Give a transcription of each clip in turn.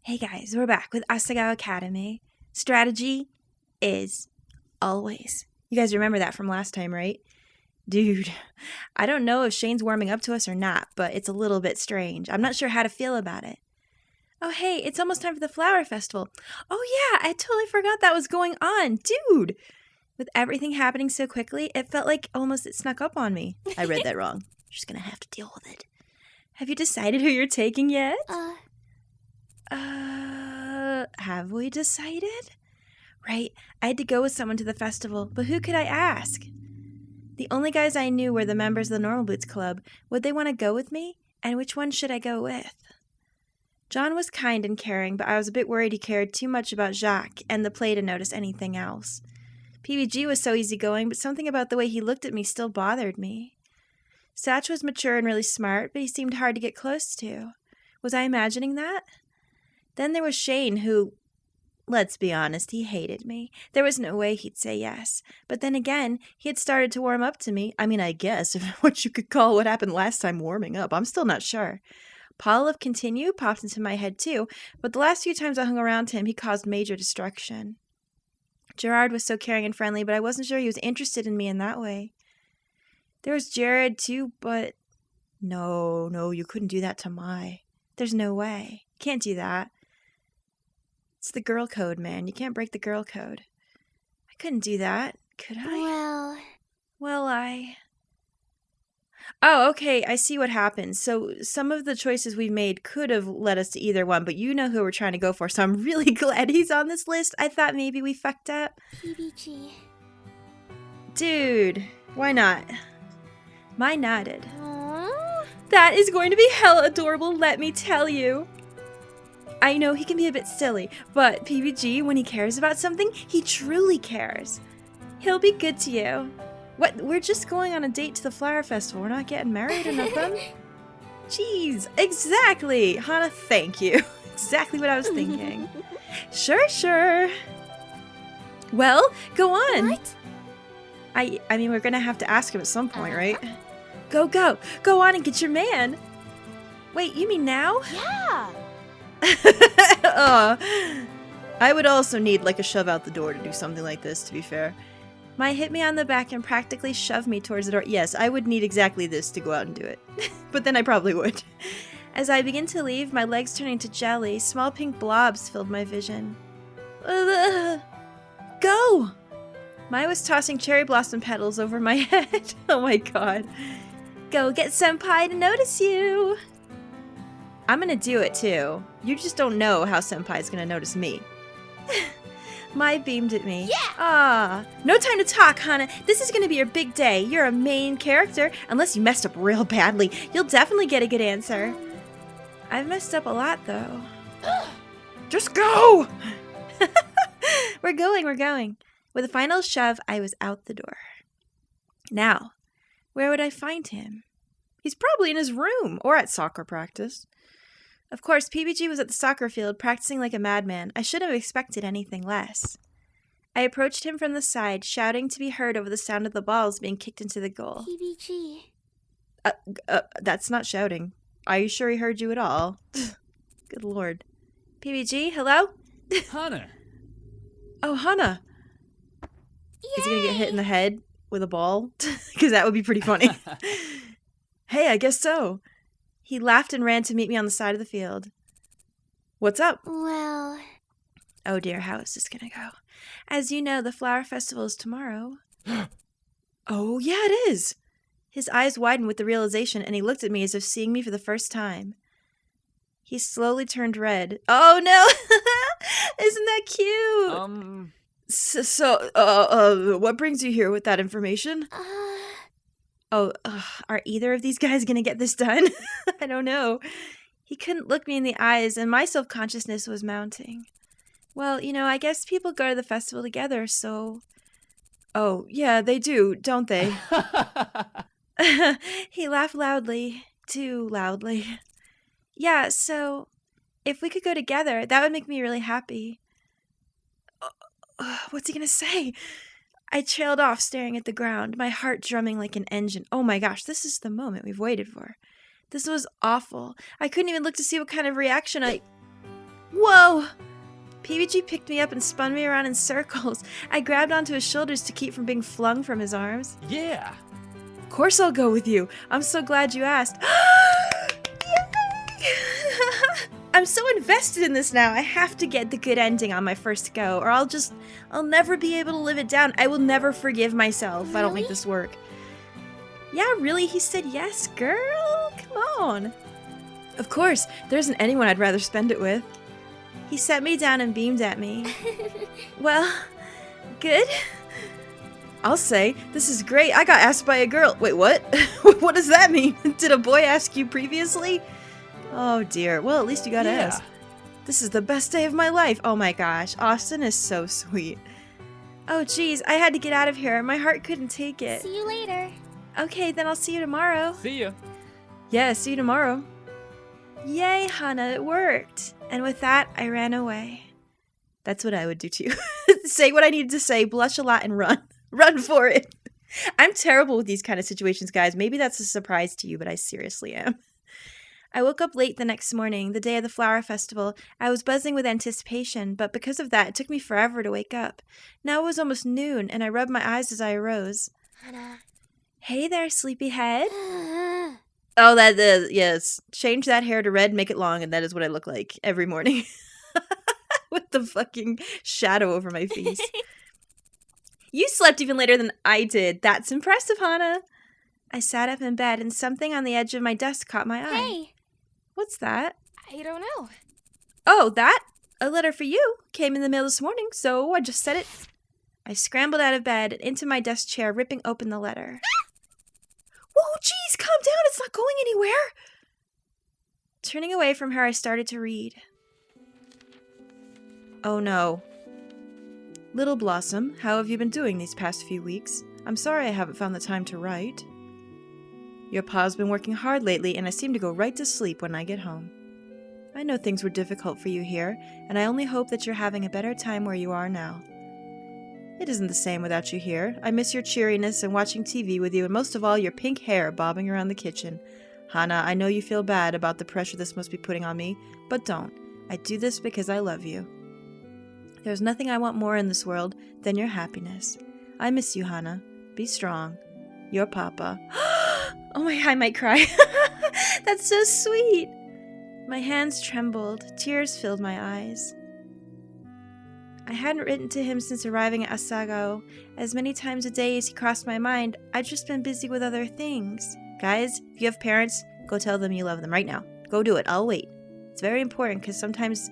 Hey guys, we're back with Asagao Academy. Strategy is always. You guys remember that from last time, right? Dude, I don't know if Shane's warming up to us or not, but it's a little bit strange. I'm not sure how to feel about it. Oh hey, it's almost time for the flower festival. Oh yeah, I totally forgot that was going on. Dude! With everything happening so quickly, it felt like almost it snuck up on me. I read that wrong. You're just gonna have to deal with it. Have you decided who you're taking yet? Have we decided? Right, I had to go with someone to the festival, but who could I ask? The only guys I knew were the members of the Normal Boots Club. Would they want to go with me? And which one should I go with? John was kind and caring, but I was a bit worried he cared too much about Jacques and the play to notice anything else. PBG was so easygoing, but something about the way he looked at me still bothered me. Satch was mature and really smart, but he seemed hard to get close to. Was I imagining that? Then there was Shane, who, let's be honest, he hated me. There was no way he'd say yes. But then again, he had started to warm up to me. I mean, I guess, if what you could call what happened last time warming up. I'm still not sure. Paul of Continue popped into my head too, but the last few times I hung around him, he caused major destruction. Gerard was so caring and friendly, but I wasn't sure he was interested in me in that way. There was Jared too, but no, you couldn't do that to Mai. There's no way. Can't do that. It's the girl code, man. You can't break the girl code. I couldn't do that, could I? Well, Oh, okay, I see what happened. So some of the choices we've made could have led us to either one, but you know who we're trying to go for, so I'm really glad he's on this list. I thought maybe we fucked up. PBG. Dude, why not? Mai nodded. Aww. That is going to be hella adorable, let me tell you. I know he can be a bit silly, but PBG, when he cares about something, he truly cares. He'll be good to you. What? We're just going on a date to the flower festival. We're not getting married or nothing. Jeez, exactly. Hana, thank you. Exactly what I was thinking. Sure. Well, go on. What? I mean, we're gonna have to ask him at some point, right? Go on and get your man. Wait, you mean now? Yeah. I would also need like a shove out the door to do something like this, to be fair. Mai hit me on the back and practically shoved me towards the door. Yes, I would need exactly this to go out and do it. But then I probably would. As I begin to leave, my legs turning to jelly, small pink blobs filled my vision. Go! Mai was tossing cherry blossom petals over my head. Oh my god. Go get Senpai to notice you! I'm gonna do it too. You just don't know how Senpai's gonna notice me. Mai beamed at me. Yeah! No time to talk, Hana. This is gonna be your big day. You're a main character. Unless you messed up real badly, you'll definitely get a good answer. I've messed up a lot, though. Just go! We're going. With a final shove, I was out the door. Now, where would I find him? He's probably in his room or at soccer practice. Of course, PBG was at the soccer field practicing like a madman. I shouldn't have expected anything less. I approached him from the side, shouting to be heard over the sound of the balls being kicked into the goal. PBG. That's not shouting. Are you sure he heard you at all? Good lord. PBG, hello? Hana. Oh, Hana. Is he gonna get hit in the head with a ball? Because that would be pretty funny. Hey, I guess so. He laughed and ran to meet me on the side of the field. What's up? Well... Oh dear, how is this gonna go? As you know, the flower festival is tomorrow. Oh, yeah, it is. His eyes widened with the realization, and he looked at me as if seeing me for the first time. He slowly turned red. Oh no! Isn't that cute? So, what brings you here with that information? Are either of these guys gonna get this done? I don't know. He couldn't look me in the eyes, and my self-consciousness was mounting. Well, you know, I guess people go to the festival together, so... Oh, yeah, they do, don't they? He laughed loudly. Too loudly. Yeah, so... If we could go together, that would make me really happy. What's he gonna say? I trailed off, staring at the ground, my heart drumming like an engine. Oh my gosh, this is the moment we've waited for. This was awful. I couldn't even look to see what kind of reaction Whoa! PBG picked me up and spun me around in circles. I grabbed onto his shoulders to keep from being flung from his arms. Yeah! Of course I'll go with you. I'm so glad you asked. Yay! I'm so invested in this now. I have to get the good ending on my first go, or I'll never be able to live it down. I will never forgive myself if I don't make this work. Yeah, really? He said yes, girl? Come on. Of course, there isn't anyone I'd rather spend it with. He set me down and beamed at me. Well, good. I'll say, this is great. I got asked by a girl. Wait, what? What does that mean? Did a boy ask you previously? Oh dear. Well, at least you got asked. This is the best day of my life. Oh my gosh. Austin is so sweet. Oh geez, I had to get out of here. My heart couldn't take it. See you later. Okay, then I'll see you tomorrow. See ya! Yeah, see you tomorrow. Yay, Hana, it worked. And with that, I ran away. That's what I would do too. Say what I needed to say, blush a lot, and run. Run for it. I'm terrible with these kind of situations, guys. Maybe that's a surprise to you, but I seriously am. I woke up late the next morning, the day of the flower festival. I was buzzing with anticipation, but because of that, it took me forever to wake up. Now it was almost noon, and I rubbed my eyes as I arose. Hana. Hey there, sleepyhead. Oh, that is, yes. Change that hair to red, make it long, and that is what I look like every morning. With the fucking shadow over my face. You slept even later than I did. That's impressive, Hana. I sat up in bed, and something on the edge of my desk caught my eye. Hey, What's that? I don't know. Oh, that? A letter for you. Came in the mail this morning, so I just said it. I scrambled out of bed and into my desk chair, ripping open the letter. Whoa, geez, calm down. It's not going anywhere. Turning away from her, I started to read. Oh no. Little Blossom, how have you been doing these past few weeks? I'm sorry I haven't found the time to write. Your pa's been working hard lately, and I seem to go right to sleep when I get home. I know things were difficult for you here, and I only hope that you're having a better time where you are now. It isn't the same without you here. I miss your cheeriness and watching TV with you, and most of all, your pink hair bobbing around the kitchen. Hana, I know you feel bad about the pressure this must be putting on me, but don't. I do this because I love you. There's nothing I want more in this world than your happiness. I miss you, Hana. Be strong. Your Papa. Oh my, I might cry. That's so sweet. My hands trembled. Tears filled my eyes. I hadn't written to him since arriving at Asagao. As many times a day as he crossed my mind, I'd just been busy with other things. Guys, if you have parents, go tell them you love them right now. Go do it. I'll wait. It's very important because sometimes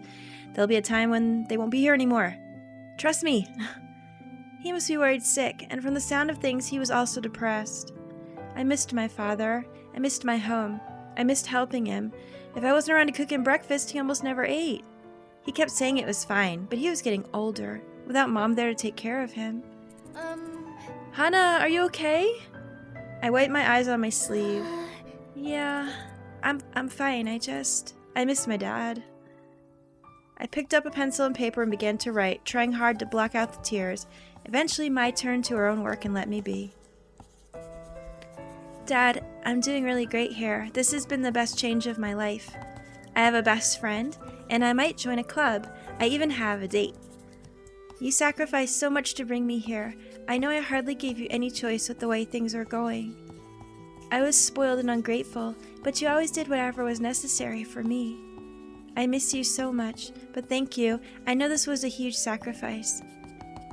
there'll be a time when they won't be here anymore. Trust me. He must be worried sick, and from the sound of things, he was also depressed. I missed my father. I missed my home. I missed helping him. If I wasn't around to cook him breakfast, he almost never ate. He kept saying it was fine, but he was getting older, without Mom there to take care of him. Hana, are you okay? I wiped my eyes on my sleeve. Yeah, I'm fine. I miss my dad. I picked up a pencil and paper and began to write, trying hard to block out the tears. Eventually, Mai turned to her own work and let me be. Dad, I'm doing really great here. This has been the best change of my life. I have a best friend, and I might join a club. I even have a date. You sacrificed so much to bring me here. I know I hardly gave you any choice with the way things are going. I was spoiled and ungrateful, but you always did whatever was necessary for me. I miss you so much, but thank you. I know this was a huge sacrifice.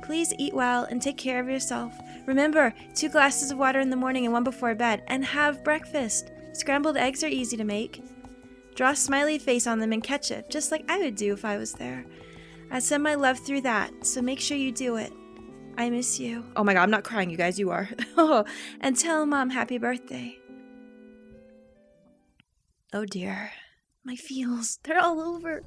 Please eat well and take care of yourself. Remember, 2 glasses of water in the morning and 1 before bed, and have breakfast. Scrambled eggs are easy to make. Draw a smiley face on them and ketchup, just like I would do if I was there. I send my love through that, so make sure you do it. I miss you. Oh my god, I'm not crying, you guys, you are. And tell Mom happy birthday. Oh dear. My feels, they're all over.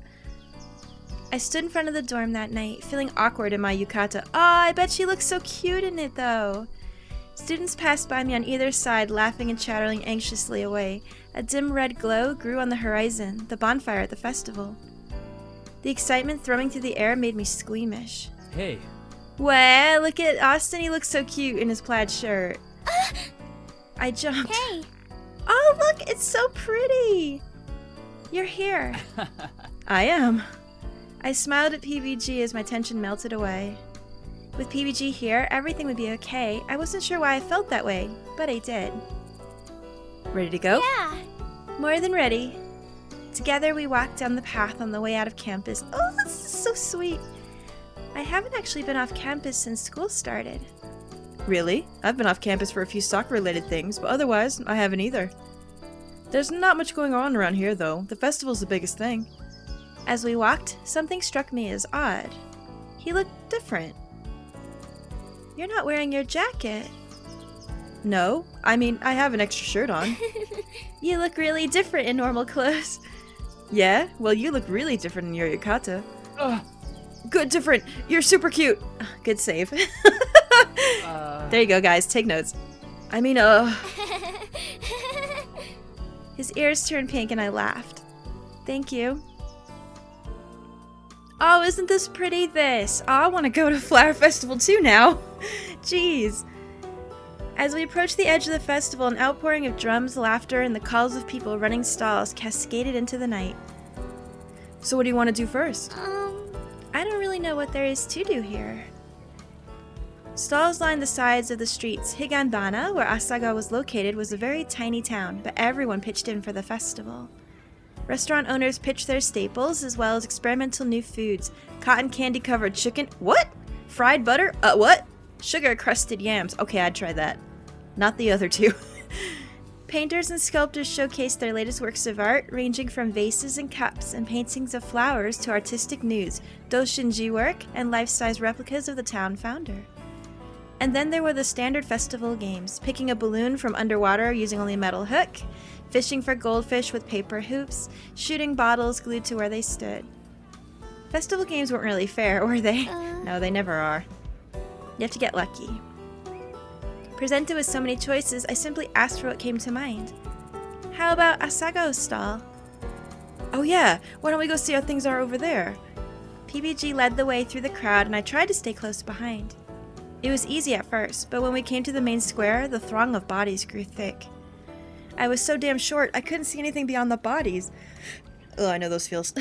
I stood in front of the dorm that night, feeling awkward in my yukata. Oh, I bet she looks so cute in it, though. Students passed by me on either side, laughing and chattering anxiously away. A dim red glow grew on the horizon, the bonfire at the festival. The excitement thrumming through the air made me squeamish. Hey. Well, look at Austin, he looks so cute in his plaid shirt. I jumped. Hey. Oh, look, it's so pretty. You're here. I am. I smiled at PBG as my tension melted away. With PBG here, everything would be okay. I wasn't sure why I felt that way, but I did. Ready to go? Yeah. More than ready. Together we walked down the path on the way out of campus. Oh, this is so sweet. I haven't actually been off campus since school started. Really? I've been off campus for a few soccer-related things, but otherwise, I haven't either. There's not much going on around here, though. The festival's the biggest thing. As we walked, something struck me as odd. He looked different. You're not wearing your jacket. No, I mean, I have an extra shirt on. You look really different in normal clothes. Yeah? Well, you look really different in your yukata. Good, different. You're super cute. Good save. There you go, guys. Take notes. I mean, His ears turned pink and I laughed. Thank you. Oh, isn't this pretty, this? Oh, I want to go to Flower Festival too now. Jeez. As we approached the edge of the festival, an outpouring of drums, laughter, and the calls of people running stalls cascaded into the night. So what do you want to do first? I don't really know what there is to do here. Stalls lined the sides of the streets. Higanbana, where Asagao was located, was a very tiny town, but everyone pitched in for the festival. Restaurant owners pitched their staples, as well as experimental new foods. Cotton candy-covered chicken. What? Fried butter? What? Sugar-crusted yams. Okay, I'd try that. Not the other two. Painters and sculptors showcased their latest works of art, ranging from vases and cups and paintings of flowers to artistic nudes, doshinji work, and life-size replicas of the town founder. And then there were the standard festival games, picking a balloon from underwater using only a metal hook, fishing for goldfish with paper hoops, shooting bottles glued to where they stood. Festival games weren't really fair, were they? No, they never are. You have to get lucky. Presented with so many choices, I simply asked for what came to mind. How about Asagao's stall? Oh yeah, why don't we go see how things are over there? PBG led the way through the crowd and I tried to stay close behind. It was easy at first, but when we came to the main square, the throng of bodies grew thick. I was so damn short, I couldn't see anything beyond the bodies. Oh, I know those feels.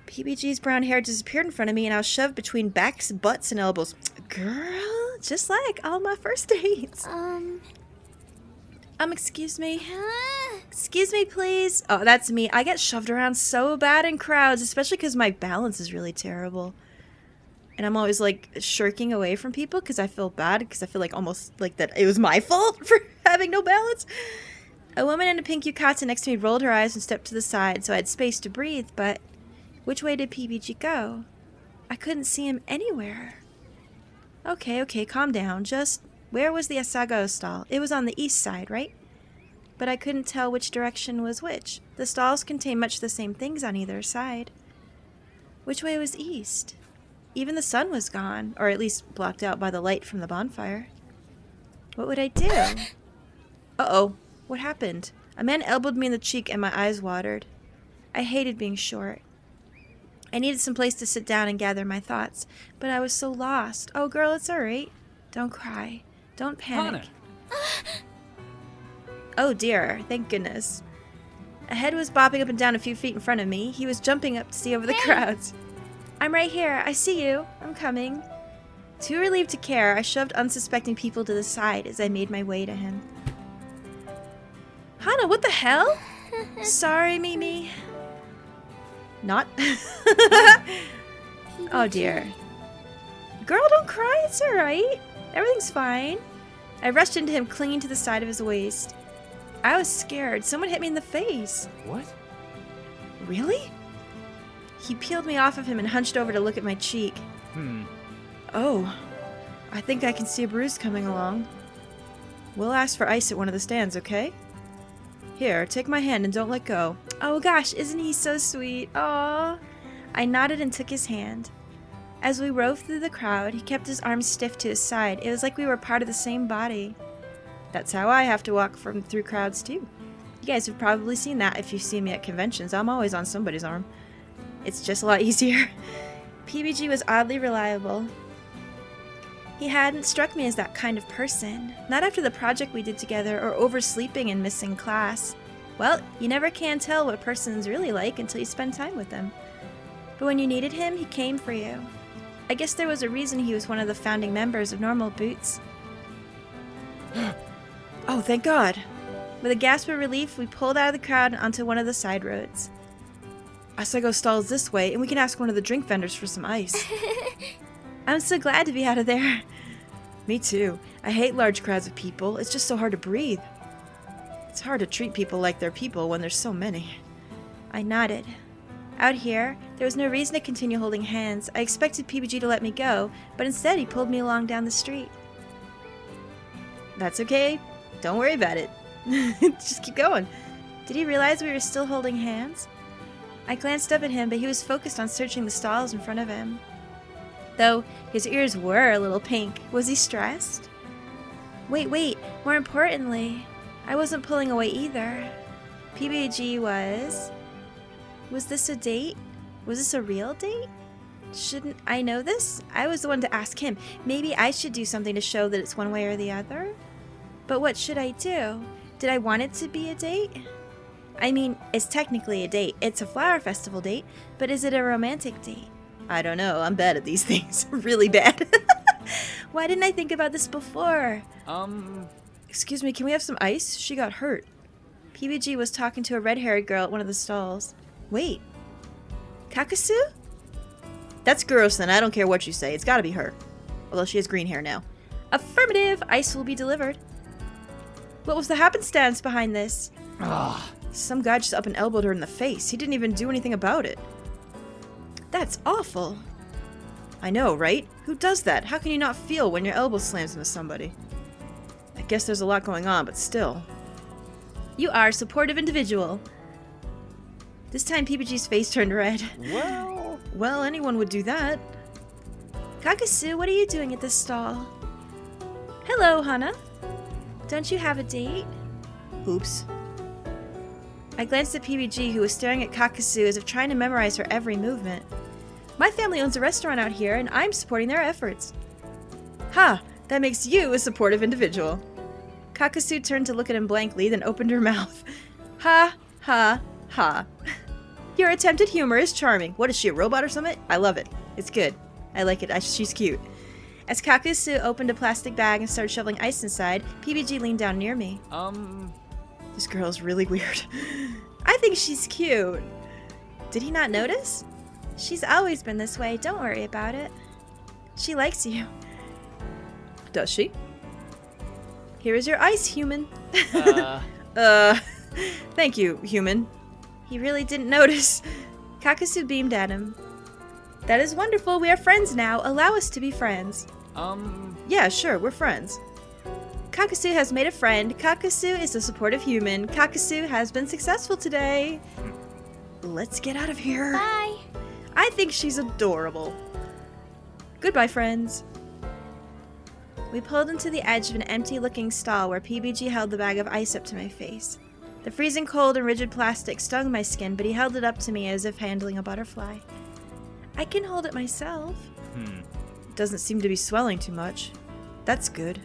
PBG's brown hair disappeared in front of me and I was shoved between backs, butts, and elbows. Girl, just like all my first dates. Excuse me. Excuse me, please. Oh, that's me. I get shoved around so bad in crowds, especially because my balance is really terrible. And I'm always, like, shirking away from people because I feel bad, because I feel like almost like that it was my fault for having no balance. A woman in a pink yukata next to me rolled her eyes and stepped to the side, so I had space to breathe, but which way did PBG go? I couldn't see him anywhere. Okay, calm down. Just, where was the Asagao stall? It was on the east side, right? But I couldn't tell which direction was which. The stalls contained much the same things on either side. Which way was east? Even the sun was gone, or at least blocked out by the light from the bonfire. What would I do? Uh-oh. What happened? A man elbowed me in the cheek and my eyes watered. I hated being short. I needed some place to sit down and gather my thoughts, but I was so lost. Oh, girl, it's alright. Don't cry. Don't panic. Oh dear, thank goodness. A head was bobbing up and down a few feet in front of me. He was jumping up to see over the crowds. I'm right here. I see you. I'm coming. Too relieved to care, I shoved unsuspecting people to the side as I made my way to him. Hana, what the hell? Sorry, Mimi. Not? Oh dear. Girl, don't cry. It's alright. Everything's fine. I rushed into him, clinging to the side of his waist. I was scared. Someone hit me in the face. What? Really? He peeled me off of him and hunched over to look at my cheek. Oh, I think I can see a bruise coming along. We'll ask for ice at one of the stands, okay? Here, take my hand and don't let go. Oh gosh, isn't he so sweet? Aww. I nodded and took his hand. As we rove through the crowd, he kept his arms stiff to his side. It was like we were part of the same body. That's how I have to walk through crowds too. You guys have probably seen that if you see me at conventions. I'm always on somebody's arm. It's just a lot easier. PBG was oddly reliable. He hadn't struck me as that kind of person. Not after the project we did together or oversleeping and missing class. Well, you never can tell what a person's really like until you spend time with them. But when you needed him, he came for you. I guess there was a reason he was one of the founding members of Normal Boots. Oh, thank God. With a gasp of relief, we pulled out of the crowd and onto one of the side roads. Asagao stall is this way, and we can ask one of the drink vendors for some ice. I'm so glad to be out of there. Me too. I hate large crowds of people. It's just so hard to breathe. It's hard to treat people like they're people when there's so many. I nodded. Out here, there was no reason to continue holding hands. I expected PBG to let me go, but instead he pulled me along down the street. That's okay. Don't worry about it. Just keep going. Did he realize we were still holding hands? I glanced up at him, but he was focused on searching the stalls in front of him. Though his ears were a little pink. Was he stressed? Wait. More importantly, I wasn't pulling away either. PBG was... Was this a date? Was this a real date? Shouldn't I know this? I was the one to ask him. Maybe I should do something to show that it's one way or the other? But what should I do? Did I want it to be a date? I mean, it's technically a date. It's a flower festival date, but is it a romantic date? I don't know. I'm bad at these things. Really bad. Why didn't I think about this before? Excuse me, can we have some ice? She got hurt. PBG was talking to a red-haired girl at one of the stalls. Wait. Kakasu? That's gross, and I don't care what you say. It's gotta be her. Although she has green hair now. Affirmative! Ice will be delivered. What was the happenstance behind this? Some guy just up and elbowed her in the face. He didn't even do anything about it. That's awful. I know, right? Who does that? How can you not feel when your elbow slams into somebody? I guess there's a lot going on, but still. You are a supportive individual. This time PBG's face turned red. Well, anyone would do that. Kakasu, what are you doing at this stall? Hello, Hana. Don't you have a date? Oops. I glanced at PBG, who was staring at Kakasu as if trying to memorize her every movement. My family owns a restaurant out here, and I'm supporting their efforts. Ha! That makes you a supportive individual. Kakasu turned to look at him blankly, then opened her mouth. Ha! Ha! Ha! Your attempt at humor is charming. What is she, a robot or something? I love it. It's good. I like it. She's cute. As Kakasu opened a plastic bag and started shoveling ice inside, PBG leaned down near me. This girl is really weird. I think she's cute. Did he not notice? She's always been this way. Don't worry about it. She likes you. Does she? Here is your ice, human. Thank you, human. He really didn't notice. Kakasu beamed at him. That is wonderful. We are friends now. Allow us to be friends. Yeah, sure. We're friends. Kakasu has made a friend. Kakasu is a supportive human. Kakasu has been successful today. Let's get out of here. Bye. I think she's adorable. Goodbye, friends. We pulled into the edge of an empty-looking stall where PBG held the bag of ice up to my face. The freezing cold and rigid plastic stung my skin, but he held it up to me as if handling a butterfly. I can hold it myself. It doesn't seem to be swelling too much. That's good.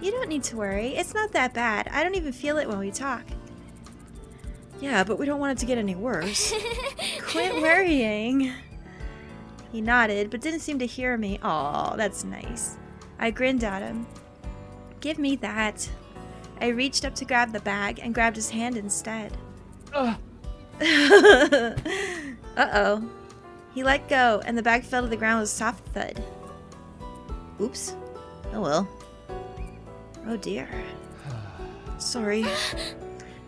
You don't need to worry. It's not that bad. I don't even feel it when we talk. Yeah, but we don't want it to get any worse. Quit worrying. He nodded, but didn't seem to hear me. Aw, that's nice. I grinned at him. Give me that. I reached up to grab the bag and grabbed his hand instead. Uh-oh. He let go, and the bag fell to the ground with a soft thud. Oops. Oh well. Oh dear. Sorry.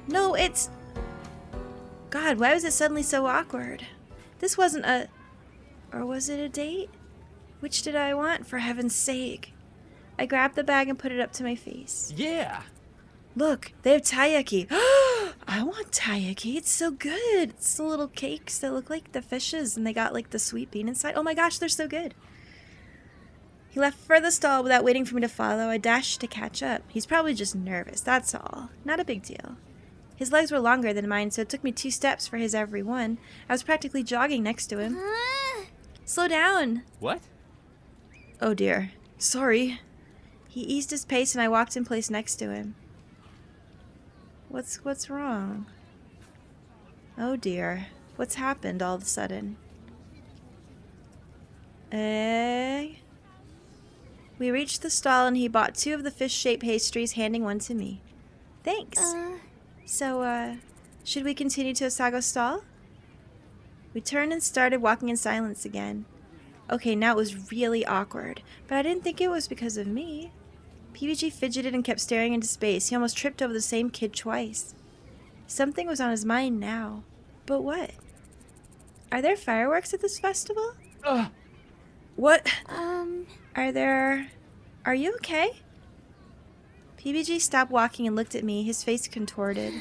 No, it's... God, why was it suddenly so awkward? This wasn't a... Or was it a date? Which did I want, for heaven's sake? I grabbed the bag and put it up to my face. Yeah! Look, they have taiyaki. I want taiyaki. It's so good. It's the little cakes that look like the fishes, and they got like the sweet bean inside. Oh my gosh, they're so good. He left for the stall without waiting for me to follow. I dashed to catch up. He's probably just nervous, that's all. Not a big deal. His legs were longer than mine, so it took me 2 steps for his every one. I was practically jogging next to him. Slow down. What? Oh dear. Sorry. He eased his pace and I walked in place next to him. What's wrong? Oh dear. What's happened all of a sudden? We reached the stall and he bought 2 of the fish-shaped pastries, handing one to me. Thanks. So, should we continue to Asagao stall? We turned and started walking in silence again. Okay, now it was really awkward, but I didn't think it was because of me. PBG fidgeted and kept staring into space. He almost tripped over the same kid twice. Something was on his mind now. But what? Are there fireworks at this festival? What? Are you okay? PBG stopped walking and looked at me, his face contorted.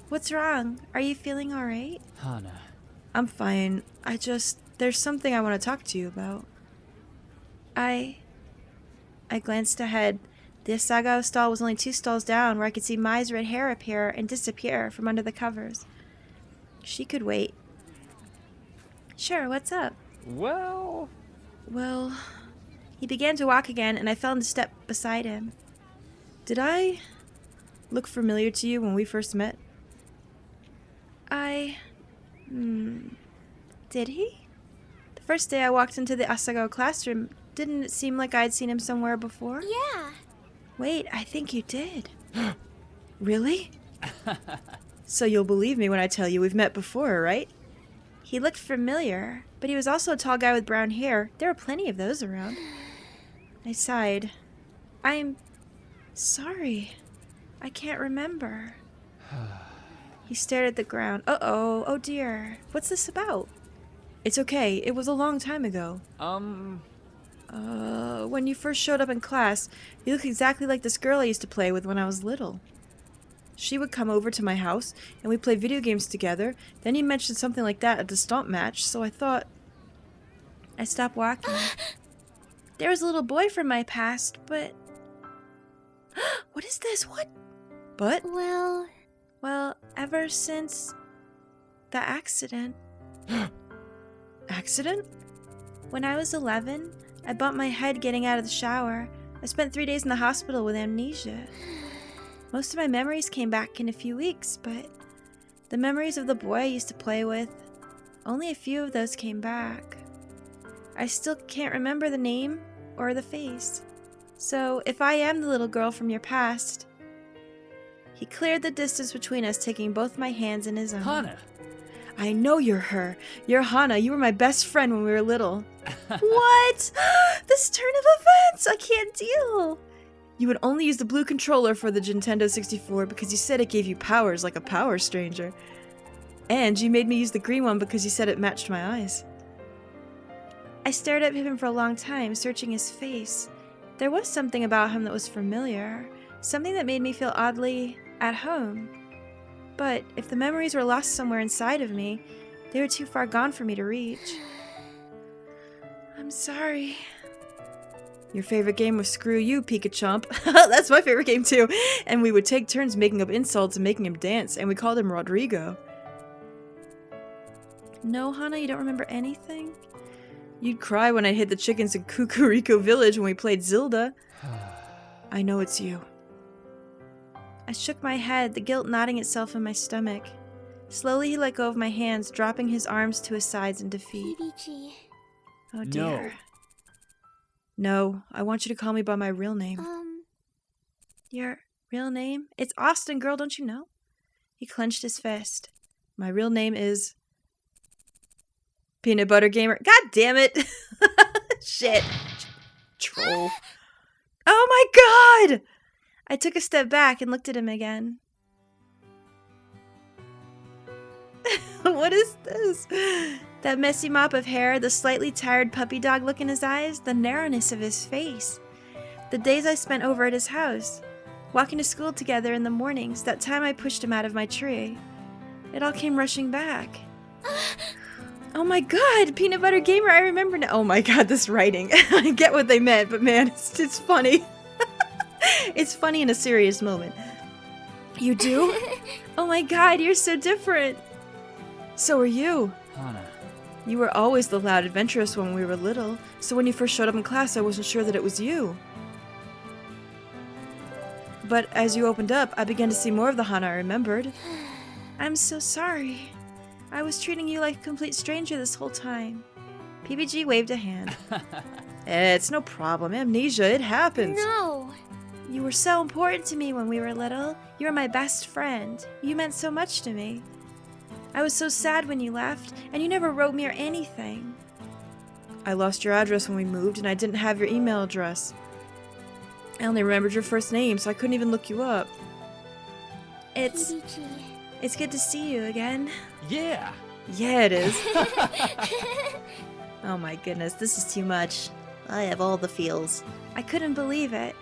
What's wrong? Are you feeling alright? Hana. I'm fine. There's something I want to talk to you about. I glanced ahead. The Asagao stall was only 2 stalls down, where I could see Mai's red hair appear and disappear from under the covers. She could wait. Sure, what's up? Well, he began to walk again, and I fell into step beside him. Did I look familiar to you when we first met? Did he? The first day I walked into the Asagao classroom, didn't it seem like I'd seen him somewhere before? Yeah. Wait, I think you did. Really? So you'll believe me when I tell you we've met before, right? He looked familiar, but he was also a tall guy with brown hair. There were plenty of those around. I sighed. I'm sorry. I can't remember. He stared at the ground. Uh-oh. Oh dear. What's this about? It's okay. It was a long time ago. When you first showed up in class, you look exactly like this girl I used to play with when I was little. She would come over to my house, and we'd play video games together. Then you mentioned something like that at the stomp match, so I thought... I stopped walking. There was a little boy from my past, but... What is this? What? But? Well, ever since... the accident. Accident? When I was 11, I bumped my head getting out of the shower. I spent 3 days in the hospital with amnesia. Most of my memories came back in a few weeks, but the memories of the boy I used to play with, only a few of those came back. I still can't remember the name or the face. So if I am the little girl from your past... He cleared the distance between us, taking both my hands in his own. Hana. I know you're her. You're Hana. You were my best friend when we were little. What? This turn of events! I can't deal! You would only use the blue controller for the Nintendo 64 because you said it gave you powers like a Power Stranger. And you made me use the green one because you said it matched my eyes. I stared at him for a long time, searching his face. There was something about him that was familiar. Something that made me feel oddly at home. But if the memories were lost somewhere inside of me, they were too far gone for me to reach. I'm sorry. Your favorite game was Screw You, Pika-Chomp. That's my favorite game too. And we would take turns making up insults and making him dance, and we called him Rodrigo. No, Hana, you don't remember anything? You'd cry when I hid the chickens in Kukuriko Village when we played Zilda. I know it's you. I shook my head, the guilt knotting itself in my stomach. Slowly he let go of my hands, dropping his arms to his sides in defeat. PBG. Oh dear. No, I want you to call me by my real name. Your real name? It's Austin, girl, don't you know? He clenched his fist. My real name is... Peanut Butter Gamer. God damn it! Shit. Troll. Oh my god! I took a step back and looked at him again. What is this? That messy mop of hair, the slightly tired puppy dog look in his eyes, the narrowness of his face. The days I spent over at his house, walking to school together in the mornings, that time I pushed him out of my tree. It all came rushing back. Oh my god, Peanut Butter Gamer, I remember now. Oh my god, this writing. I get what they meant, but man, it's funny. It's funny in a serious moment. You do? Oh my god, you're so different. So are you. Hana. You were always the loud, adventurous one when we were little, so when you first showed up in class, I wasn't sure that it was you. But as you opened up, I began to see more of the Hana I remembered. I'm so sorry. I was treating you like a complete stranger this whole time. PBG waved a hand. It's no problem. Amnesia, it happens. No. You were so important to me when we were little. You were my best friend. You meant so much to me. I was so sad when you left, and you never wrote me or anything. I lost your address when we moved, and I didn't have your email address. I only remembered your first name, so I couldn't even look you up. It's good to see you again. Yeah. Yeah, it is. Oh my goodness, this is too much. I have all the feels. I couldn't believe it.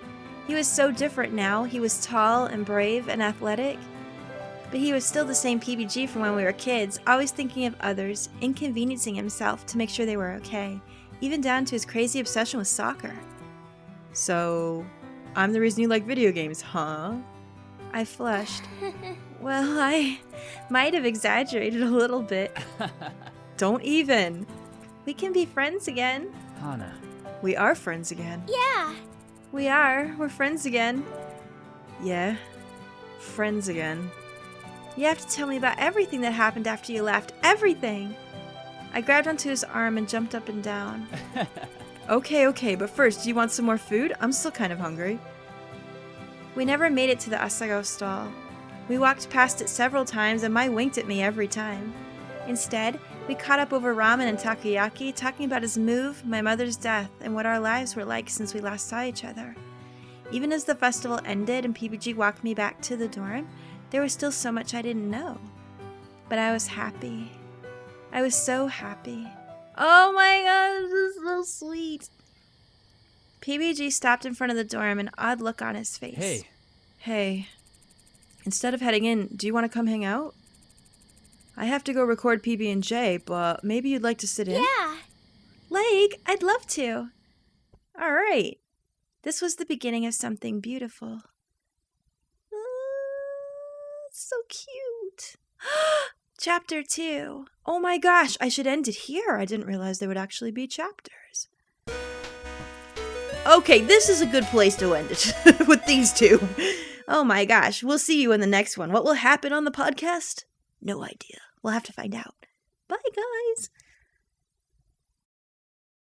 He was so different now. He was tall and brave and athletic. But he was still the same PBG from when we were kids, always thinking of others, inconveniencing himself to make sure they were okay, even down to his crazy obsession with soccer. So, I'm the reason you like video games, huh? I flushed. Well, I might have exaggerated a little bit. Don't even. We can be friends again. Hana. We are friends again. Yeah. We are. We're friends again. Yeah. Friends again. You have to tell me about everything that happened after you left. Everything! I grabbed onto his arm and jumped up and down. Okay, but first, do you want some more food? I'm still kind of hungry. We never made it to the Asagao stall. We walked past it several times and Mai winked at me every time. Instead, we caught up over ramen and takoyaki, talking about his move, my mother's death, and what our lives were like since we last saw each other. Even as the festival ended and PBG walked me back to the dorm, there was still so much I didn't know. But I was happy. I was so happy. Oh my god, this is so sweet. PBG stopped in front of the dorm, an odd look on his face. Hey. Instead of heading in, do you want to come hang out? I have to go record PB&J, but maybe you'd like to sit in? Yeah. Lake, I'd love to. All right. This was the beginning of something beautiful. So cute. Chapter 2. Oh my gosh, I should end it here. I didn't realize there would actually be chapters. Okay, this is a good place to end it with these two. Oh my gosh, we'll see you in the next one. What will happen on the podcast? No idea. We'll have to find out. Bye, guys.